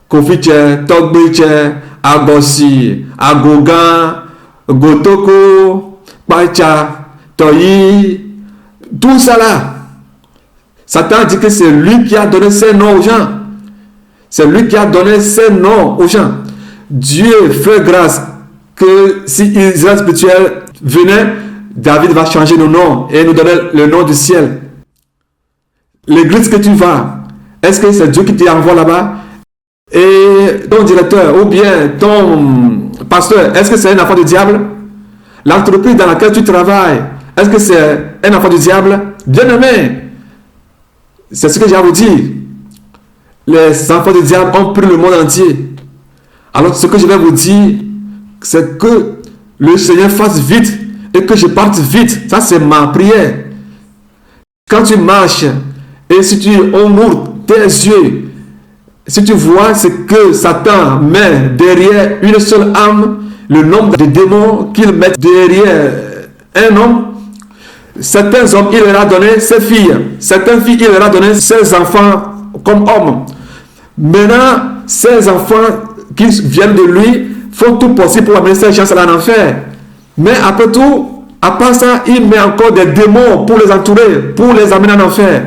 [SPEAKER 1] Kofiche, Togbeche, Agosi, Agogan, Gotoko, Pacha, Toyi, tout ça là. Satan dit que c'est lui qui a donné ces noms aux gens. C'est lui qui a donné ces noms aux gens. Dieu fait grâce que si Israël spirituel venait, David va changer le nom et nous donner le nom du ciel. L'église que tu vas, est-ce que c'est Dieu qui t'envoie là-bas? Et ton directeur ou bien ton pasteur, est-ce que c'est un enfant du diable? L'entreprise dans laquelle tu travailles, est-ce que c'est un enfant du diable? Bien aimé, c'est ce que j'ai à vous dire. Les enfants du diable ont pris le monde entier. Alors ce que je vais vous dire, c'est que le Seigneur fasse vite et que je parte vite. Ça, c'est ma prière. Quand tu marches et si tu ouvres tes yeux, si tu vois ce que Satan met derrière une seule âme, le nombre de démons qu'il met derrière un homme, certains hommes, il leur a donné ses filles, certaines filles, il leur a donné ses enfants comme hommes. Maintenant, ces enfants qui viennent de lui font tout possible pour amener ces gens à l'enfer. Mais après tout, à part ça, il met encore des démons pour les entourer, pour les amener en enfer.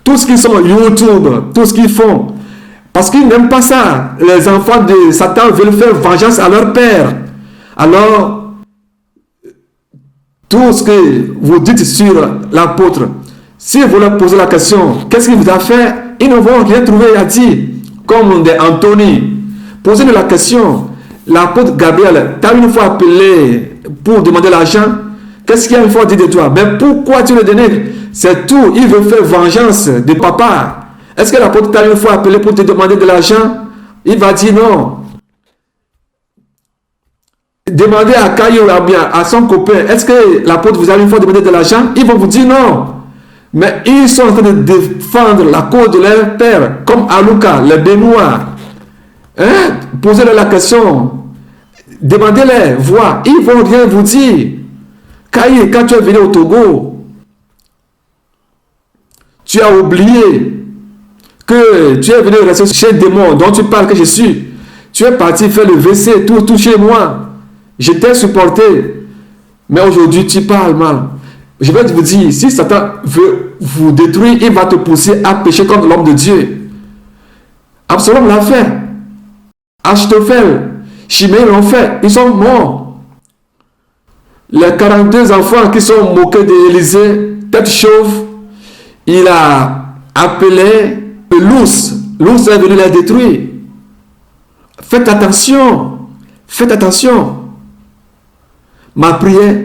[SPEAKER 1] Tout ce qu'ils sont YouTube, tout ce qu'ils font, parce qu'ils n'aiment pas ça. Les enfants de Satan veulent faire vengeance à leur père. Alors, tout ce que vous dites sur l'apôtre, si vous leur posez la question, qu'est-ce qu'il vous a fait? Ils ne vont rien trouver à dire. Comme des Anthony. Posez-lui la question. L'apôtre Gabriel t'a une fois appelé pour demander l'argent. Qu'est-ce qu'il a une fois dit de toi? Mais pourquoi tu le donnes? C'est tout. Il veut faire vengeance de papa. Est-ce que l'apôtre t'a une fois appelé pour te demander de l'argent? Il va dire non. Demandez à Caillou ou bien à son copain, est-ce que l'apôtre vous a une fois demandé de l'argent? Ils vont vous dire non. Mais ils sont en train de défendre la cause de leur père, comme Aluka, les Béninois. Hein? Posez-leur la question. Demandez-les, voir. Ils ne vont rien vous dire. Caillou, quand tu es venu au Togo, tu as oublié que tu es venu rester chez le démon dont tu parles que je suis. Tu es parti faire le WC, tout chez moi. Je t'ai supporté. Mais aujourd'hui, tu parles mal. Je vais vous dire, si Satan veut vous détruire, il va te pousser à pécher contre l'homme de Dieu. Absalom l'a fait. Achitophel, Shimei l'ont fait. Ils sont morts. Les 42 enfants qui sont moqués d'Élysée, tête chauve, il a appelé l'ours. L'ours est venu les détruire. Faites attention. Faites attention. Ma prière,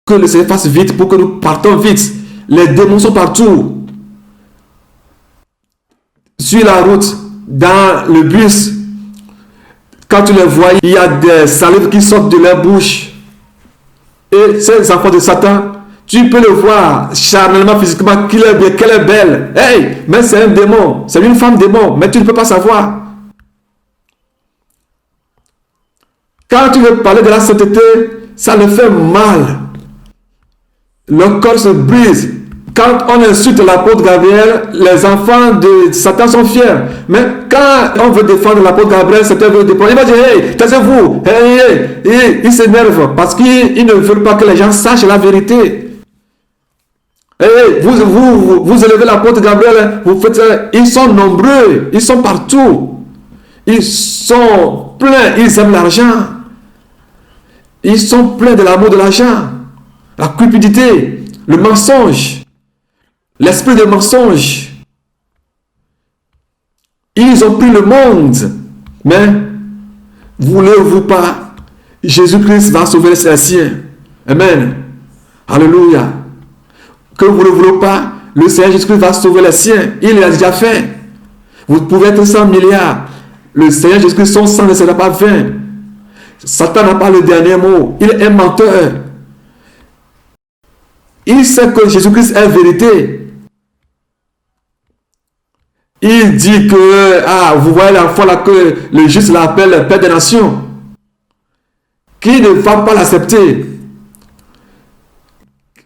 [SPEAKER 1] que le Seigneur fasse vite pour que nous partons vite. Les démons sont partout. Sur la route, dans le bus, quand tu les vois, il y a des salives qui sortent de leur bouche. Et ces enfants de Satan, tu peux le voir charnellement, physiquement, qu'elle est bien, qu'elle est belle. Hey, mais c'est un démon, c'est une femme démon, mais tu ne peux pas savoir. Quand tu veux parler de la sainteté, ça le fait mal. Le corps se brise. Quand on insulte l'apôtre Gabriel, les enfants de Satan sont fiers. Mais quand on veut défendre l'apôtre Gabriel, Satan veut défendre. Il va dire, hey, taisez-vous. Hey. Il s'énerve parce qu'il ne veut pas que les gens sachent la vérité. Hey, vous élevez l'apôtre Gabriel, vous faites ça. Ils sont nombreux, ils sont partout. Ils sont pleins, ils aiment l'argent. Ils sont pleins de l'amour de l'argent, la cupidité, le mensonge, l'esprit de mensonge. Ils ont pris le monde, mais voulez-vous pas, Jésus-Christ va sauver les siens. Amen. Alléluia. Que vous ne voulez pas, le Seigneur Jésus-Christ va sauver les siens. Il l'a déjà fait. Vous pouvez être 100 milliards. Le Seigneur Jésus-Christ, son sang ne sera pas vain. Satan n'a pas le dernier mot. Il est un menteur. Il sait que Jésus-Christ est vérité. Il dit que, vous voyez la fois là que le juste l'appelle Père des Nations. Qui ne va pas l'accepter.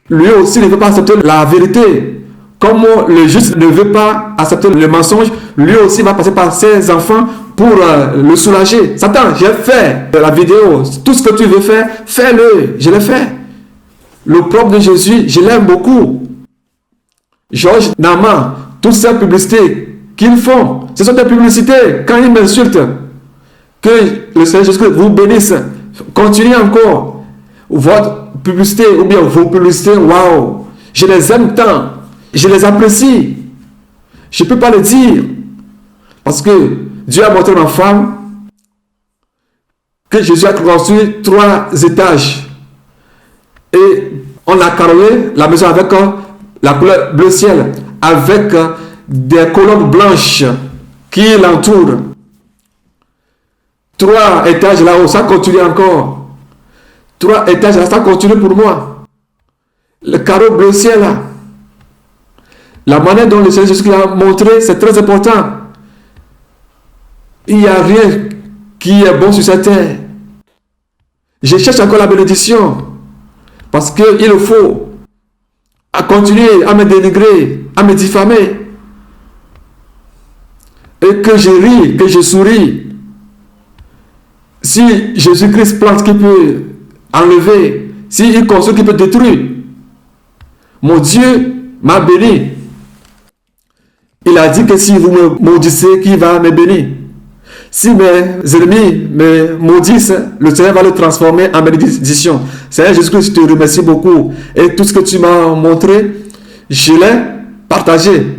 [SPEAKER 1] Lui aussi ne veut pas accepter la vérité. Comme le juste ne veut pas accepter le mensonge, lui aussi va passer par ses enfants pour le soulager. Satan, j'ai fait la vidéo. Tout ce que tu veux faire, fais-le. Je l'ai fait. Le propre de Jésus, je l'aime beaucoup. Georges Nama, toutes ces publicités qu'ils font, ce sont des publicités. Quand ils m'insultent, Que le Seigneur Jésus-Christ vous bénisse. Continuez encore. Votre publicité ou bien vos publicités, waouh, je les aime tant. Je les apprécie. Je ne peux pas le dire. Parce que Dieu a montré ma femme que Jésus a construit 3 étages. Et on a carrelé la maison avec la couleur bleu ciel, avec des colonnes blanches qui l'entourent. 3 étages là-haut, ça continue encore. 3 étages là, ça continue pour moi. Le carreau bleu ciel là. La manière dont le Seigneur Jésus l'a montré, c'est très important. Il n'y a rien qui est bon sur cette terre. Je cherche encore la bénédiction. Parce qu'il faut à continuer à me dénigrer, à me diffamer. Et que je ris, que je souris. Si Jésus-Christ plante qui peut enlever, s'il construit qui peut détruire, mon Dieu m'a béni. Il a dit que si vous me maudissez, qu'il va me bénir. Si mes ennemis me maudissent, le Seigneur va le transformer en bénédiction. Seigneur Jésus-Christ, je te remercie beaucoup. Et tout ce que tu m'as montré, je l'ai partagé.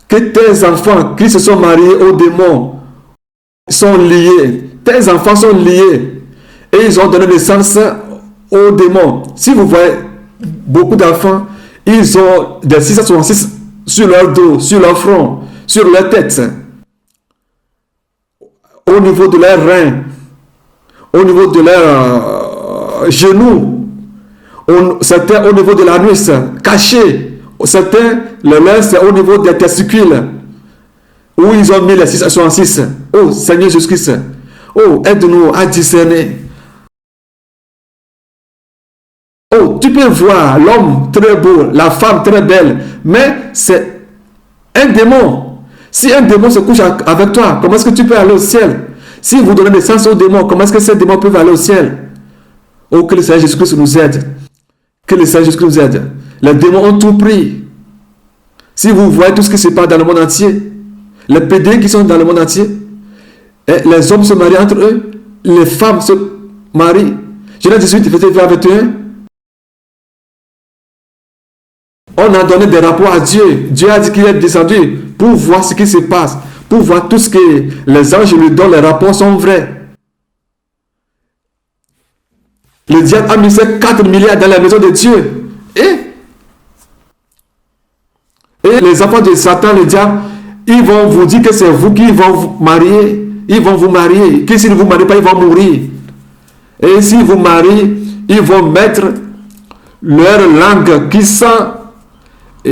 [SPEAKER 1] Que tes enfants qui se sont mariés aux démons sont liés. Tes enfants sont liés. Et ils ont donné naissance aux démons. Si vous voyez beaucoup d'enfants, ils ont des 666 sur leur dos, sur leur front, sur leur tête, au niveau de leurs reins, au niveau de leurs genoux, certains au niveau de la nuque, cachés, certains, le leur, c'est au niveau des testicules, où ils ont mis les 666. Oh Seigneur Jésus-Christ, oh aide-nous à discerner. Oh, tu peux voir l'homme très beau, la femme très belle, mais c'est un démon. Si un démon se couche avec toi, comment est-ce que tu peux aller au ciel? Si vous donnez naissance au démon, comment est-ce que ces démons peuvent aller au ciel? Oh, que le Seigneur Jésus-Christ nous aide. Que le Seigneur Jésus-Christ nous aide. Les démons ont tout pris. Si vous voyez tout ce qui se passe dans le monde entier, les pédés qui sont dans le monde entier, les hommes se marient entre eux, les femmes se marient. Genèse 18, verset 21. On a donné des rapports à Dieu. Dieu a dit qu'il est descendu pour voir ce qui se passe, pour voir tout ce que les anges lui donnent, les rapports sont vrais. Le diable a mis ses 4 milliards dans la maison de Dieu. Et les enfants de Satan, le diable, ils vont vous dire que c'est vous qui vont vous marier. Ils vont vous marier. Que s'ils ne vous marient pas, ils vont mourir. Et s'ils vous marient, ils vont mettre leur langue qui sent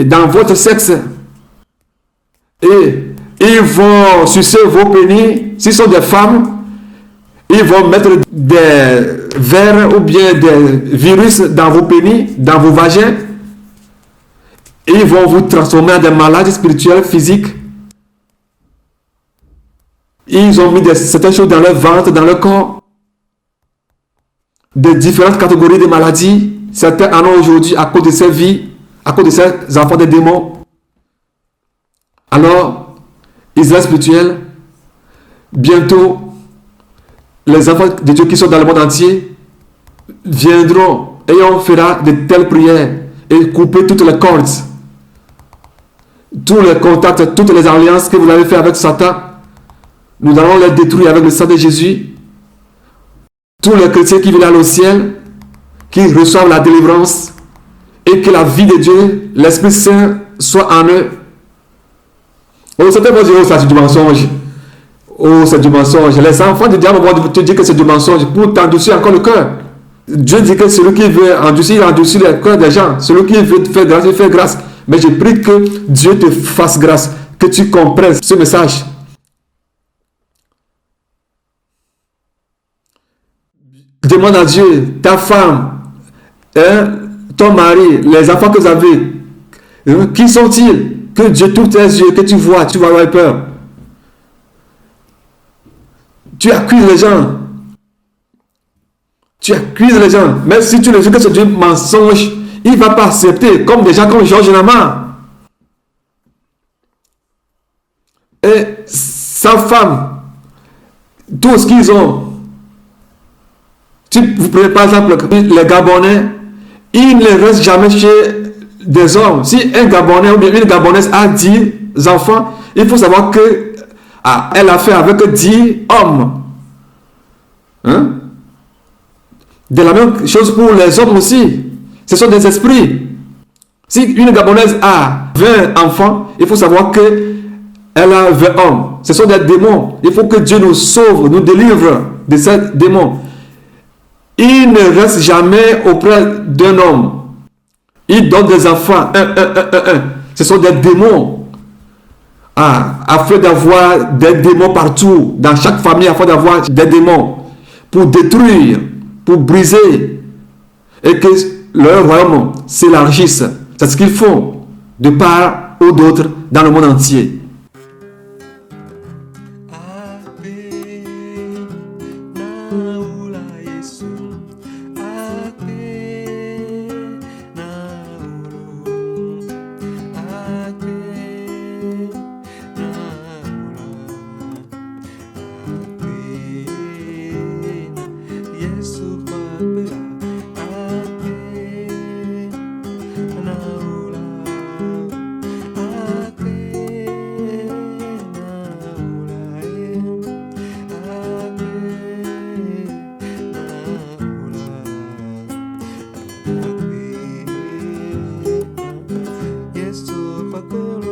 [SPEAKER 1] dans votre sexe. Et ils vont sucer vos pénis. S'ils sont des femmes, ils vont mettre des vers ou bien des virus dans vos pénis, dans vos vagins. Et ils vont vous transformer en des malades spirituels, physiques. Ils ont mis certaines choses dans leur ventre, dans leur corps. De différentes catégories de maladies. Certains en ont aujourd'hui à cause de ces vies, à cause de ces enfants des démons. Alors, Israël spirituel, bientôt, les enfants de Dieu qui sont dans le monde entier viendront et on fera de telles prières et couper toutes les cordes, tous les contacts, toutes les alliances que vous avez fait avec Satan. Nous allons les détruire avec le sang de Jésus. Tous les chrétiens qui veulent aller au ciel, qui reçoivent la délivrance et que la vie de Dieu, l'Esprit Saint soit en eux. Oh, certains vont dire, oh, ça c'est du mensonge. Oh, c'est du mensonge. Les enfants du diable vont te dire que c'est du mensonge pour t'endurcir encore le cœur. Dieu dit que celui qui veut endurcir, il endurcit le cœur des gens. Celui qui veut te faire grâce, il fait grâce. Mais je prie que Dieu te fasse grâce, que tu comprennes ce message. Demande à Dieu, ta femme, ton mari, les enfants que vous avez, qui sont-ils? Que Dieu t'ouvre tes yeux, que tu vas avoir peur. Tu accuses les gens. Tu accuses les gens. Même si tu le dis que c'est du mensonge, il ne va pas accepter. Comme des gens comme Georges Nama. Et sa femme, tout ce qu'ils ont. Si vous prenez par exemple les Gabonais, ils ne restent jamais chez des hommes. Si un Gabonais ou bien une Gabonaise a 10 enfants, il faut savoir que elle a fait avec 10 hommes. Hein? De la même chose pour les hommes aussi. Ce sont des esprits. Si une Gabonaise a 20 enfants, il faut savoir que elle a 20 hommes. Ce sont des démons. Il faut que Dieu nous sauve, nous délivre de ces démons. Il ne reste jamais auprès d'un homme. Il donne des enfants. Un. Ce sont des démons. Afin d'avoir des démons partout, dans chaque famille, afin d'avoir des démons pour détruire, pour briser, et que leur royaume s'élargisse. C'est ce qu'ils font de part ou d'autre dans le monde entier.
[SPEAKER 2] Yesu pakolo